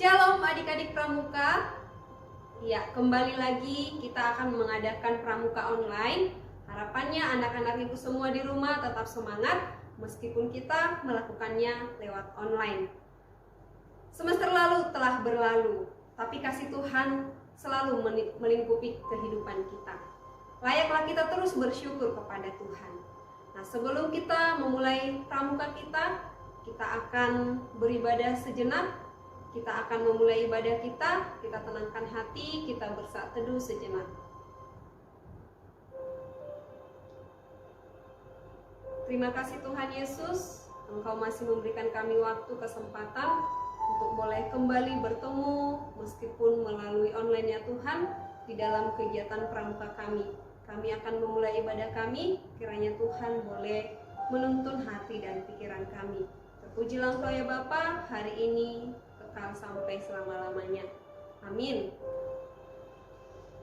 Shalom adik-adik pramuka. Ya, kembali lagi kita akan mengadakan pramuka online. Harapannya anak-anak ibu semua di rumah tetap semangat meskipun kita melakukannya lewat online. Semester lalu telah berlalu, tapi kasih Tuhan selalu melingkupi kehidupan kita. Layaklah kita terus bersyukur kepada Tuhan. Nah, sebelum kita memulai pramuka kita akan beribadah sejenak. Kita akan memulai ibadah kita tenangkan hati, kita bersaat teduh sejenak. Terima kasih Tuhan Yesus, Engkau masih memberikan kami waktu, kesempatan untuk boleh kembali bertemu meskipun melalui online ya Tuhan di dalam kegiatan pramuka kami. Kami akan memulai ibadah kami, kiranya Tuhan boleh menuntun hati dan pikiran kami. Terpujilah Engkau ya Bapa, hari ini sampai selama-lamanya. Amin.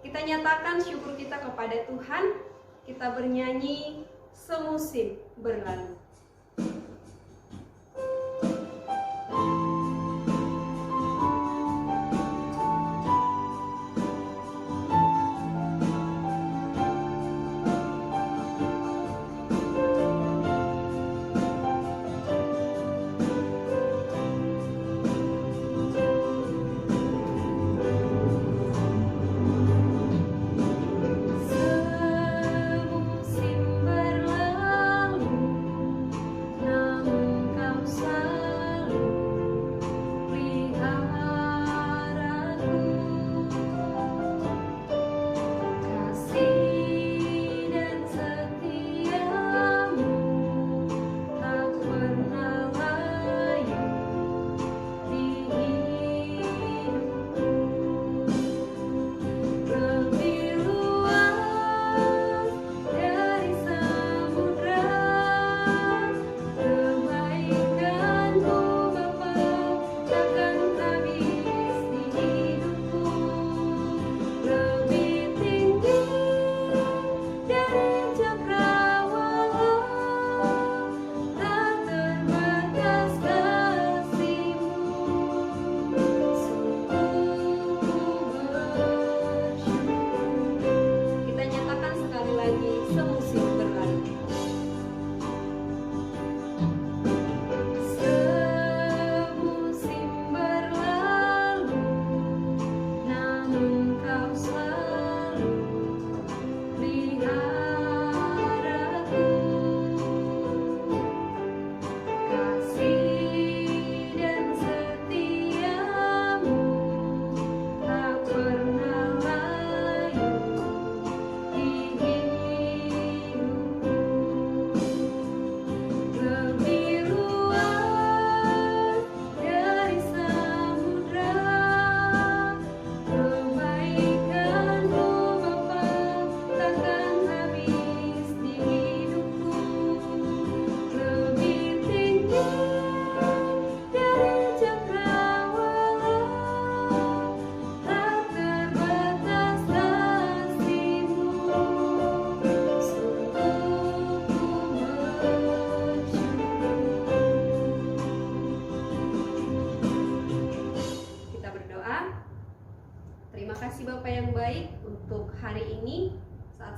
Kita nyatakan syukur kita kepada Tuhan. Kita bernyanyi semusim berlalu.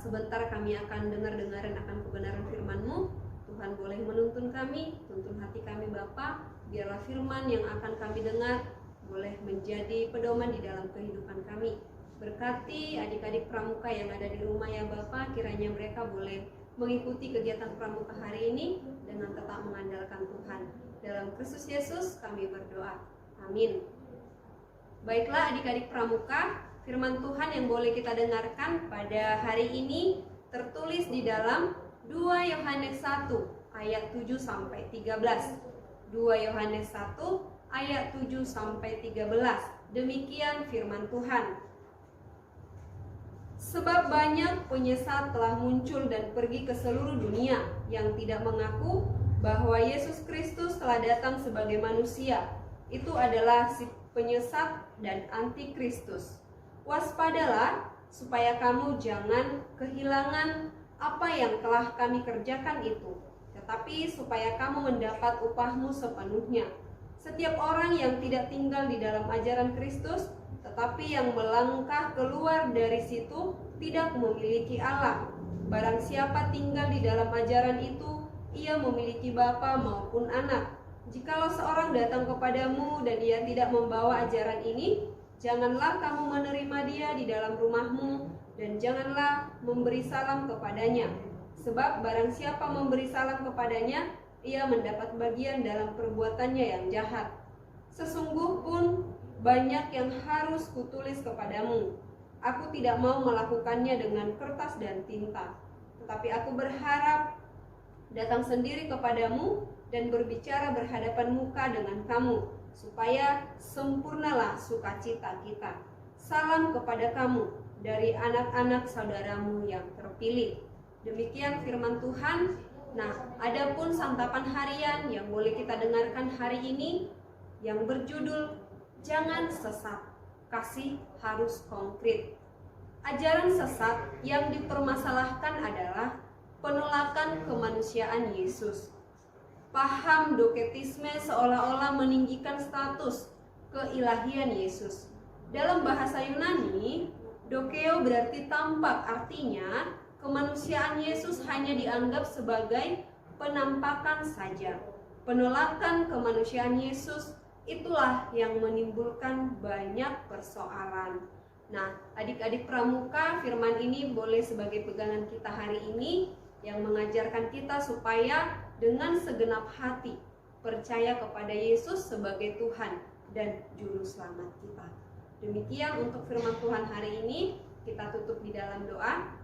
Sebentar kami akan dengar-dengaran akan kebenaran firman-Mu. Tuhan boleh menuntun kami, tuntun hati kami Bapa. Biarlah firman yang akan kami dengar boleh menjadi pedoman di dalam kehidupan kami. Berkati adik-adik pramuka yang ada di rumah ya Bapa, kiranya mereka boleh mengikuti kegiatan pramuka hari ini dengan tetap mengandalkan Tuhan. Dalam Kristus Yesus kami berdoa. Amin. Baiklah adik-adik pramuka, firman Tuhan yang boleh kita dengarkan pada hari ini tertulis di dalam 2 Yohanes 1 ayat 7 sampai 13. 2 Yohanes 1 ayat 7 sampai 13. Demikian firman Tuhan. Sebab banyak penyesat telah muncul dan pergi ke seluruh dunia yang tidak mengaku bahwa Yesus Kristus telah datang sebagai manusia. Itu adalah si penyesat dan antikristus. Waspadalah supaya kamu jangan kehilangan apa yang telah kami kerjakan itu, tetapi supaya kamu mendapat upahmu sepenuhnya. Setiap orang yang tidak tinggal di dalam ajaran Kristus, tetapi yang melangkah keluar dari situ, tidak memiliki Allah. Barang siapa tinggal di dalam ajaran itu, ia memiliki bapa maupun anak. Jikalau seorang datang kepadamu dan ia tidak membawa ajaran ini, janganlah kamu menerima dia di dalam rumahmu, dan janganlah memberi salam kepadanya. Sebab barang siapa memberi salam kepadanya, ia mendapat bagian dalam perbuatannya yang jahat. Sesungguh pun banyak yang harus kutulis kepadamu. Aku tidak mau melakukannya dengan kertas dan tinta, tetapi aku berharap datang sendiri kepadamu dan berbicara berhadapan muka dengan kamu, supaya sempurnalah sukacita kita. Salam kepada kamu dari anak-anak saudaramu yang terpilih. Demikian firman Tuhan. Nah, adapun santapan harian yang boleh kita dengarkan hari ini yang berjudul Jangan Sesat, Kasih Harus Konkret. Ajaran sesat yang dipermasalahkan adalah penolakan kemanusiaan Yesus. Paham doketisme seolah-olah meninggikan status keilahian Yesus. Dalam bahasa Yunani, dokeo berarti tampak, artinya kemanusiaan Yesus hanya dianggap sebagai penampakan saja. Penolakan kemanusiaan Yesus itulah yang menimbulkan banyak persoalan. Nah, adik-adik pramuka, firman ini boleh sebagai pegangan kita hari ini yang mengajarkan kita supaya dengan segenap hati percaya kepada Yesus sebagai Tuhan dan Juru Selamat kita. Demikian untuk firman Tuhan hari ini, kita tutup di dalam doa.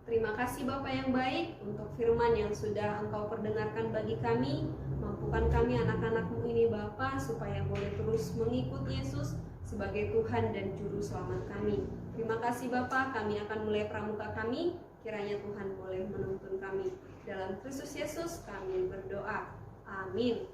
Terima kasih Bapa yang baik untuk firman yang sudah Engkau perdengarkan bagi kami. Mampukan kami anak-anak-Mu ini Bapa supaya boleh terus mengikut Yesus sebagai Tuhan dan Juru Selamat kami. Terima kasih Bapa, kami akan mulai pramuka kami. Kiranya Tuhan boleh menuntun kami. Dalam Kristus Yesus kami berdoa. Amin.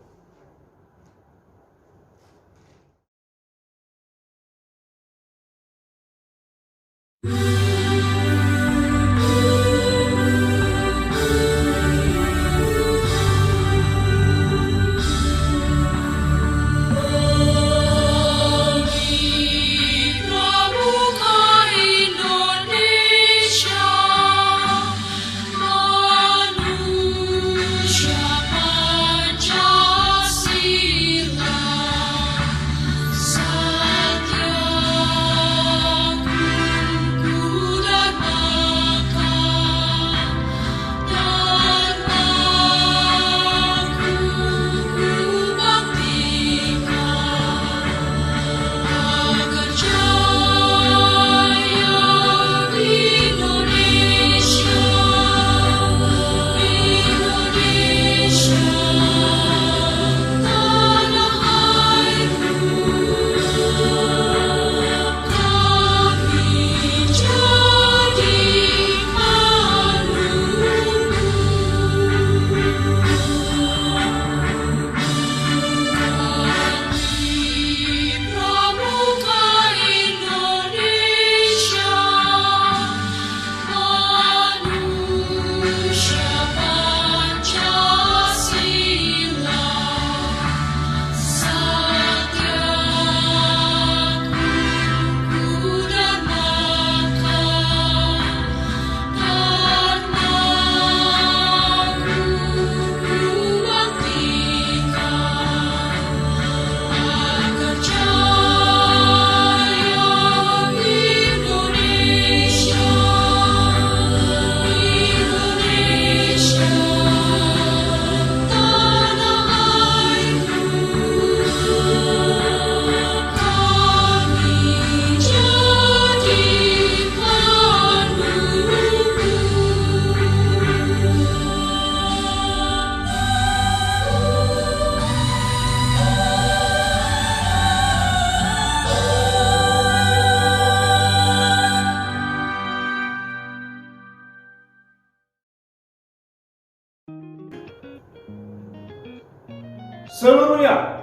Seluruhnya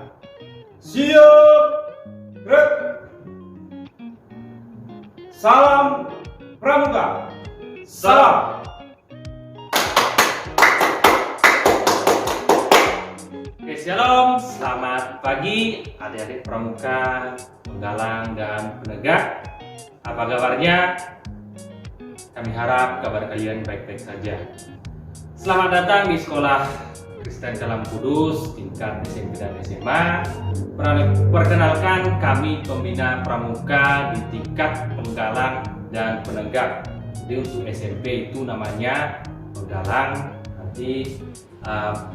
siap, gerak. Salam pramuka. Salam. Oke, shalom, selamat pagi adik-adik pramuka, penggalang dan penegak. Apa kabarnya? Kami harap kabar kalian baik-baik saja. Selamat datang di Sekolah Kristen Kalam Kudus tingkat SMP dan SMA. Perkenalkan, kami pembina pramuka di tingkat penggalang dan penegak. Jadi untuk SMP itu namanya penggalang, nanti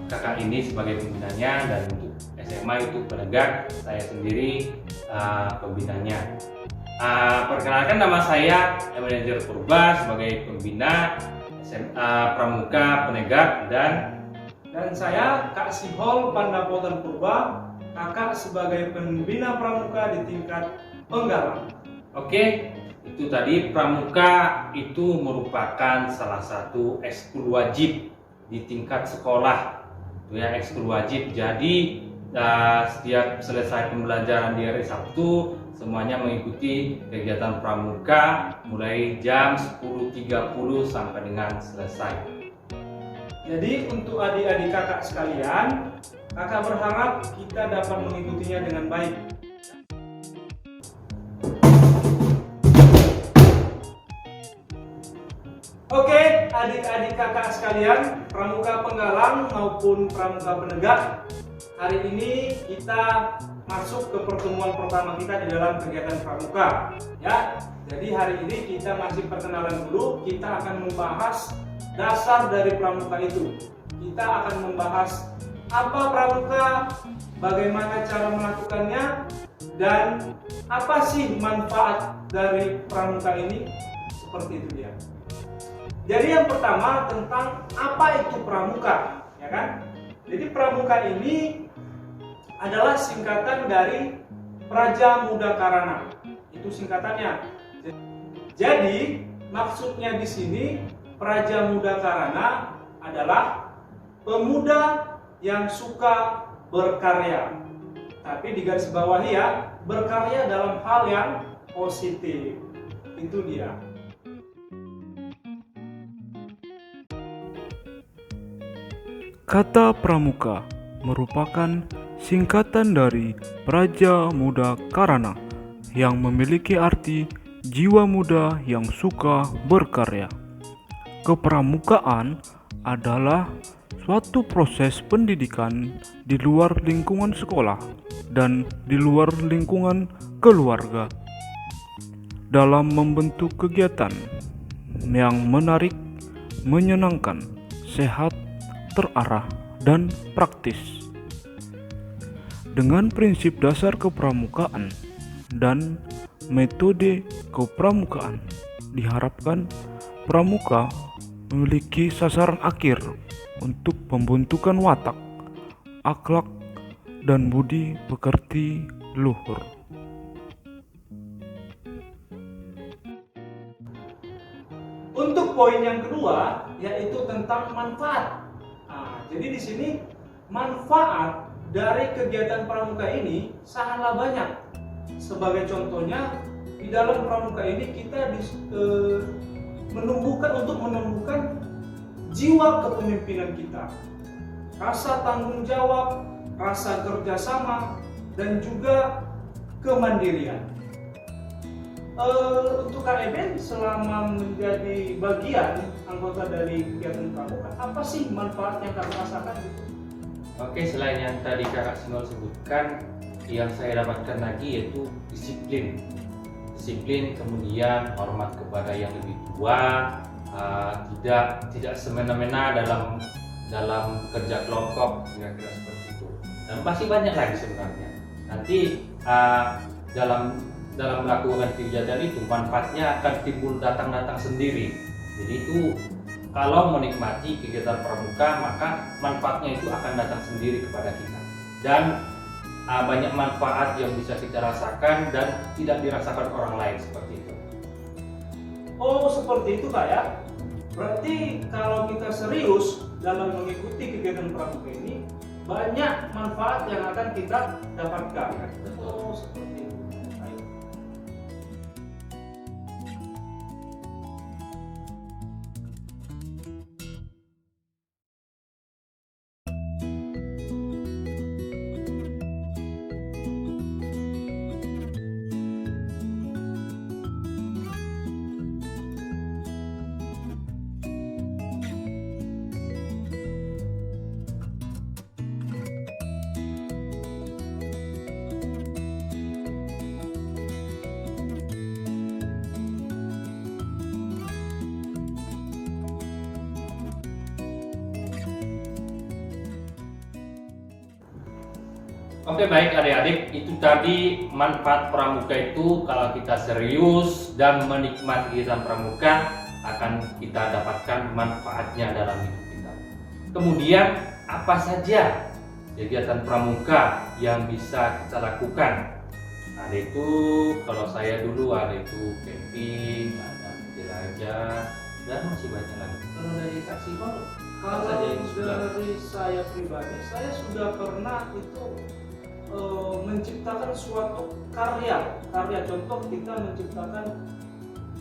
kakak ini sebagai pembinanya, dan untuk SMA itu penegak, saya sendiri pembinanya. Perkenalkan, nama saya Manajer Purba sebagai pembina pramuka penegak, dan saya Kak Sihol Pandapotan Purba, kakak sebagai pembina pramuka di tingkat penggalang. Oke, itu tadi pramuka itu merupakan salah satu ekskul wajib di tingkat sekolah, itu ya, ekskul wajib. Jadi setiap selesai pembelajaran di hari Sabtu semuanya mengikuti kegiatan pramuka mulai jam 10.30 sampai dengan selesai. Jadi untuk adik-adik kakak sekalian, kakak berharap kita dapat mengikutinya dengan baik. Oke, adik-adik kakak sekalian, pramuka penggalang maupun pramuka penegak, hari ini kita masuk ke pertemuan pertama kita di dalam kegiatan pramuka. Ya, jadi hari ini kita masih perkenalan dulu. Kita akan membahas dasar dari pramuka itu. Kita akan membahas apa pramuka, bagaimana cara melakukannya, dan apa sih manfaat dari pramuka ini. Seperti itu dia. Jadi yang pertama tentang apa itu pramuka, ya kan? Jadi pramuka ini adalah singkatan dari Praja Muda Karana. Itu singkatannya. Jadi maksudnya di sini Praja Muda Karana adalah pemuda yang suka berkarya. Tapi digarisbawahi ya, berkarya dalam hal yang positif. Itu dia. Kata pramuka merupakan singkatan dari Praja Muda Karana yang memiliki arti jiwa muda yang suka berkarya. Kepramukaan adalah suatu proses pendidikan di luar lingkungan sekolah dan di luar lingkungan keluarga dalam membentuk kegiatan yang menarik, menyenangkan, sehat, terarah, dan praktis. Dengan prinsip dasar kepramukaan dan metode kepramukaan, diharapkan pramuka memiliki sasaran akhir untuk pembentukan watak, akhlak, dan budi pekerti luhur. Untuk poin yang kedua yaitu tentang manfaat. Jadi di sini manfaat dari kegiatan pramuka ini sangatlah banyak. Sebagai contohnya, di dalam pramuka ini kita menumbuhkan jiwa kepemimpinan kita, rasa tanggung jawab, rasa kerjasama, dan juga kemandirian. Untuk Kak Eben selama menjadi bagian anggota dari kegiatan pramuka, apa sih manfaat yang kakak rasakan gitu? Oke, selain yang tadi kakak Sinol sebutkan, yang saya dapatkan lagi yaitu disiplin, kemudian hormat kepada yang lebih tua, tidak semena-mena dalam kerja kelompok, kira-kira seperti itu. Dan masih banyak lagi sebenarnya. Nanti dalam melakukan kegiatan itu manfaatnya akan timbul datang sendiri. Jadi itu kalau menikmati kegiatan pramuka, maka manfaatnya itu akan datang sendiri kepada kita. Dan banyak manfaat yang bisa kita rasakan dan tidak dirasakan orang lain, seperti itu. Oh, seperti itu Kak ya. Berarti kalau kita serius dalam mengikuti kegiatan pramuka ini, banyak manfaat yang akan kita dapatkan. Oh, seperti itu. Baik. Oke, baik adik-adik, itu tadi manfaat pramuka itu kalau kita serius dan menikmati kegiatan pramuka akan kita dapatkan manfaatnya dalam hidup kita. Kemudian apa saja kegiatan pramuka yang bisa kita lakukan? Ada itu, kalau saya dulu ada itu camping, ada jelajah, dan masih banyak lagi. Kalau dari Kak Simon, apa saja yang sudah? Dari saya pribadi, saya sudah pernah itu menciptakan suatu karya. Contoh kita menciptakan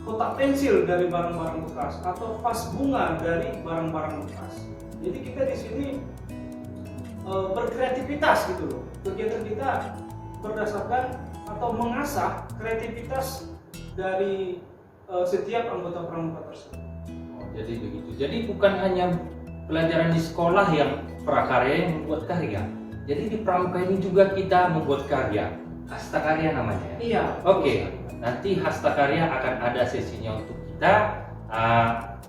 kotak pensil dari barang-barang bekas atau vas bunga dari barang-barang bekas. Jadi kita di sini berkreativitas gitu loh. Kegiatan kita berdasarkan atau mengasah kreativitas dari setiap anggota pramuka tersebut. Oh, jadi begitu. Jadi bukan hanya pelajaran di sekolah yang prakarya yang membuat karya. Jadi di pramuka ini juga kita membuat karya. Hasta karya namanya. Iya. Oke. Nanti hasta karya akan ada sesinya untuk kita.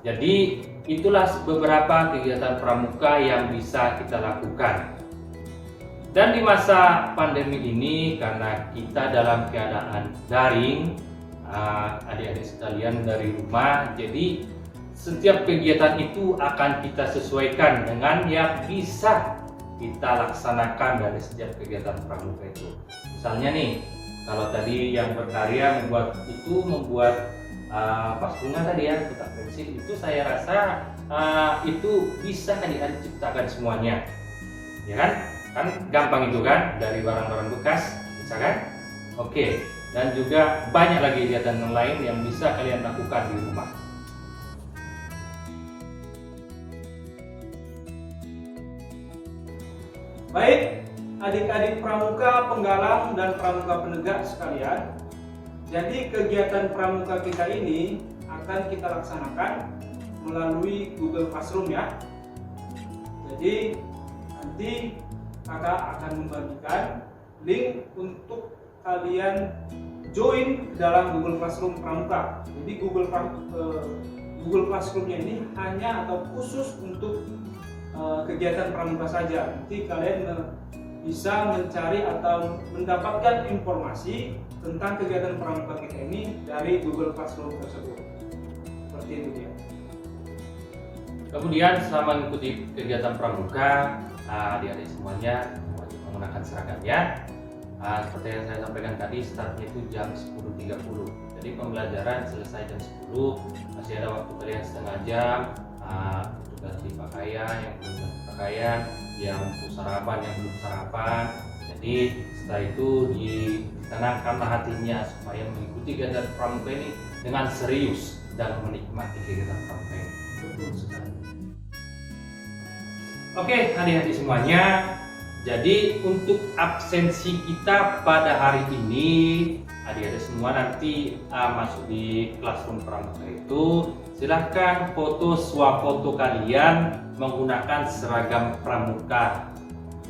Jadi itulah beberapa kegiatan pramuka yang bisa kita lakukan. Dan di masa pandemi ini karena kita dalam keadaan daring, adik-adik sekalian dari rumah, jadi setiap kegiatan itu akan kita sesuaikan dengan yang bisa kita laksanakan dari setiap kegiatan pramuka itu. Misalnya nih, kalau tadi yang berkarya membuat vas bunga tadi ya, kotak pensil itu saya rasa itu bisa adik-adik ciptakan semuanya, ya kan? Kan gampang itu kan, dari barang-barang bekas, bisa kan? Oke, dan juga banyak lagi kegiatan yang lain yang bisa kalian lakukan di rumah. Baik, adik-adik pramuka penggalang dan pramuka penegak sekalian. Jadi kegiatan pramuka kita ini akan kita laksanakan melalui Google Classroom ya. Jadi nanti kakak akan membagikan link untuk kalian join dalam Google Classroom pramuka. Jadi Google Classroom-nya ini hanya atau khusus untuk kegiatan pramuka saja. Nanti kalian bisa mencari atau mendapatkan informasi tentang kegiatan pramuka kita ini dari Google Classroom tersebut. Seperti itu dia. Kemudian selama mengikuti kegiatan pramuka, adik-adik semuanya wajib menggunakan seragamnya. Seperti yang saya sampaikan tadi, startnya itu jam 10.30. Jadi pembelajaran selesai jam 10, masih ada waktu kalian setengah jam untuk ganti pakaian, yang belum ganti pakaian, yang untuk sarapan, yang belum sarapan. Jadi setelah itu ditenangkanlah hatinya supaya mengikuti kegiatan pramuka ini dengan serius dan menikmati kegiatan pramuka ini. Betul sekali. Oke, adik-adik semuanya. Jadi untuk absensi kita pada hari ini, adik-adik semua nanti masuk di Classroom pramuka itu, silahkan foto swafoto kalian menggunakan seragam pramuka.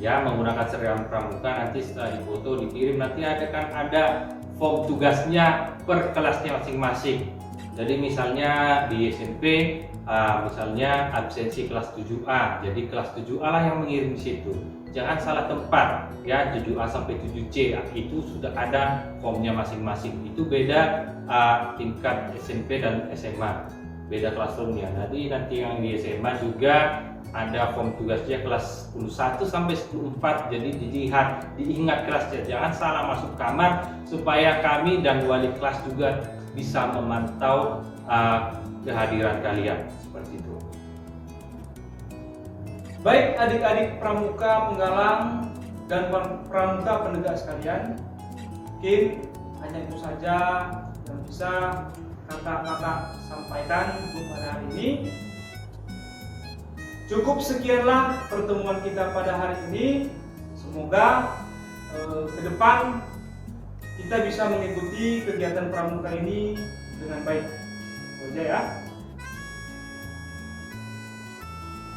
Ya, menggunakan seragam pramuka, nanti setelah difoto dikirim, nanti ada form tugasnya per kelasnya masing-masing. Jadi misalnya di SMP, misalnya absensi kelas 7A, jadi kelas 7A lah yang mengirim di situ. Jangan salah tempat ya, 7A sampai 7C itu sudah ada formnya masing-masing. Itu beda tingkat SMP dan SMA, beda classroomnya. Nanti yang di SMA juga ada form tugasnya kelas 11 sampai 14. Jadi diingat kelasnya, jangan salah masuk kamar, supaya kami dan wali kelas juga bisa memantau kehadiran kalian seperti itu. Baik adik-adik pramuka penggalang dan pramuka penegak sekalian, mungkin hanya itu saja yang bisa kakak-kakak sampaikan untuk pada hari ini. Cukup sekianlah pertemuan kita pada hari ini. Semoga ke depan kita bisa mengikuti kegiatan pramuka ini dengan baik. Itu aja ya.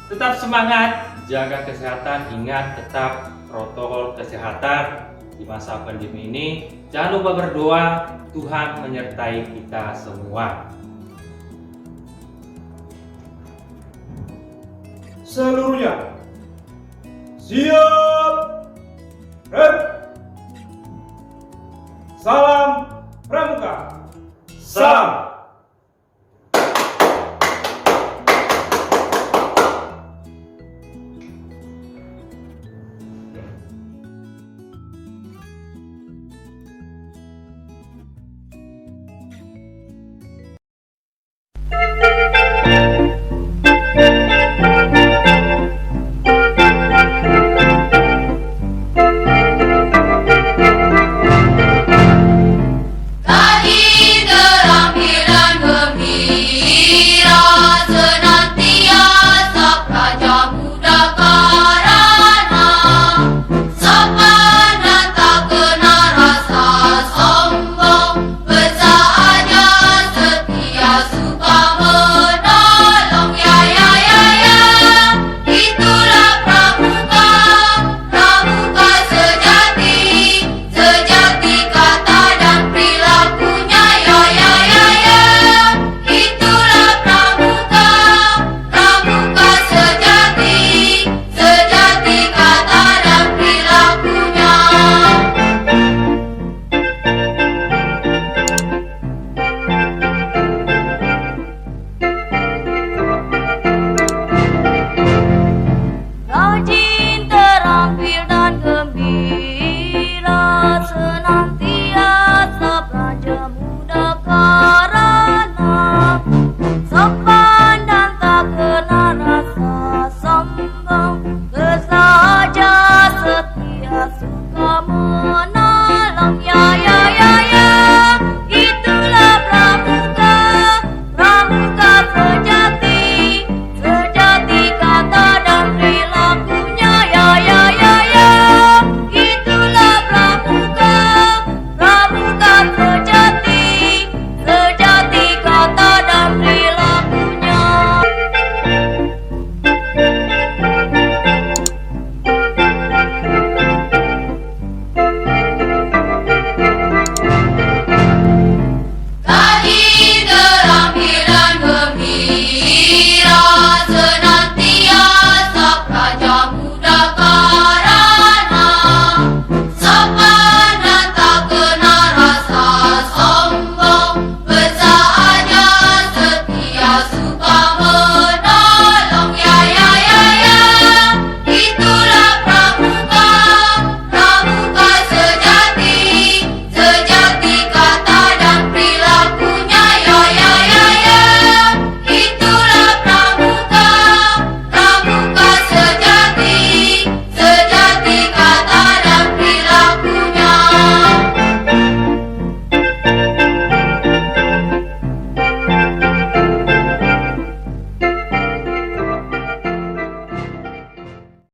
Tetap semangat, jaga kesehatan, ingat tetap protokol kesehatan di masa pandemi ini. Jangan lupa berdoa, Tuhan menyertai kita semua. Seluruhnya siap. Salam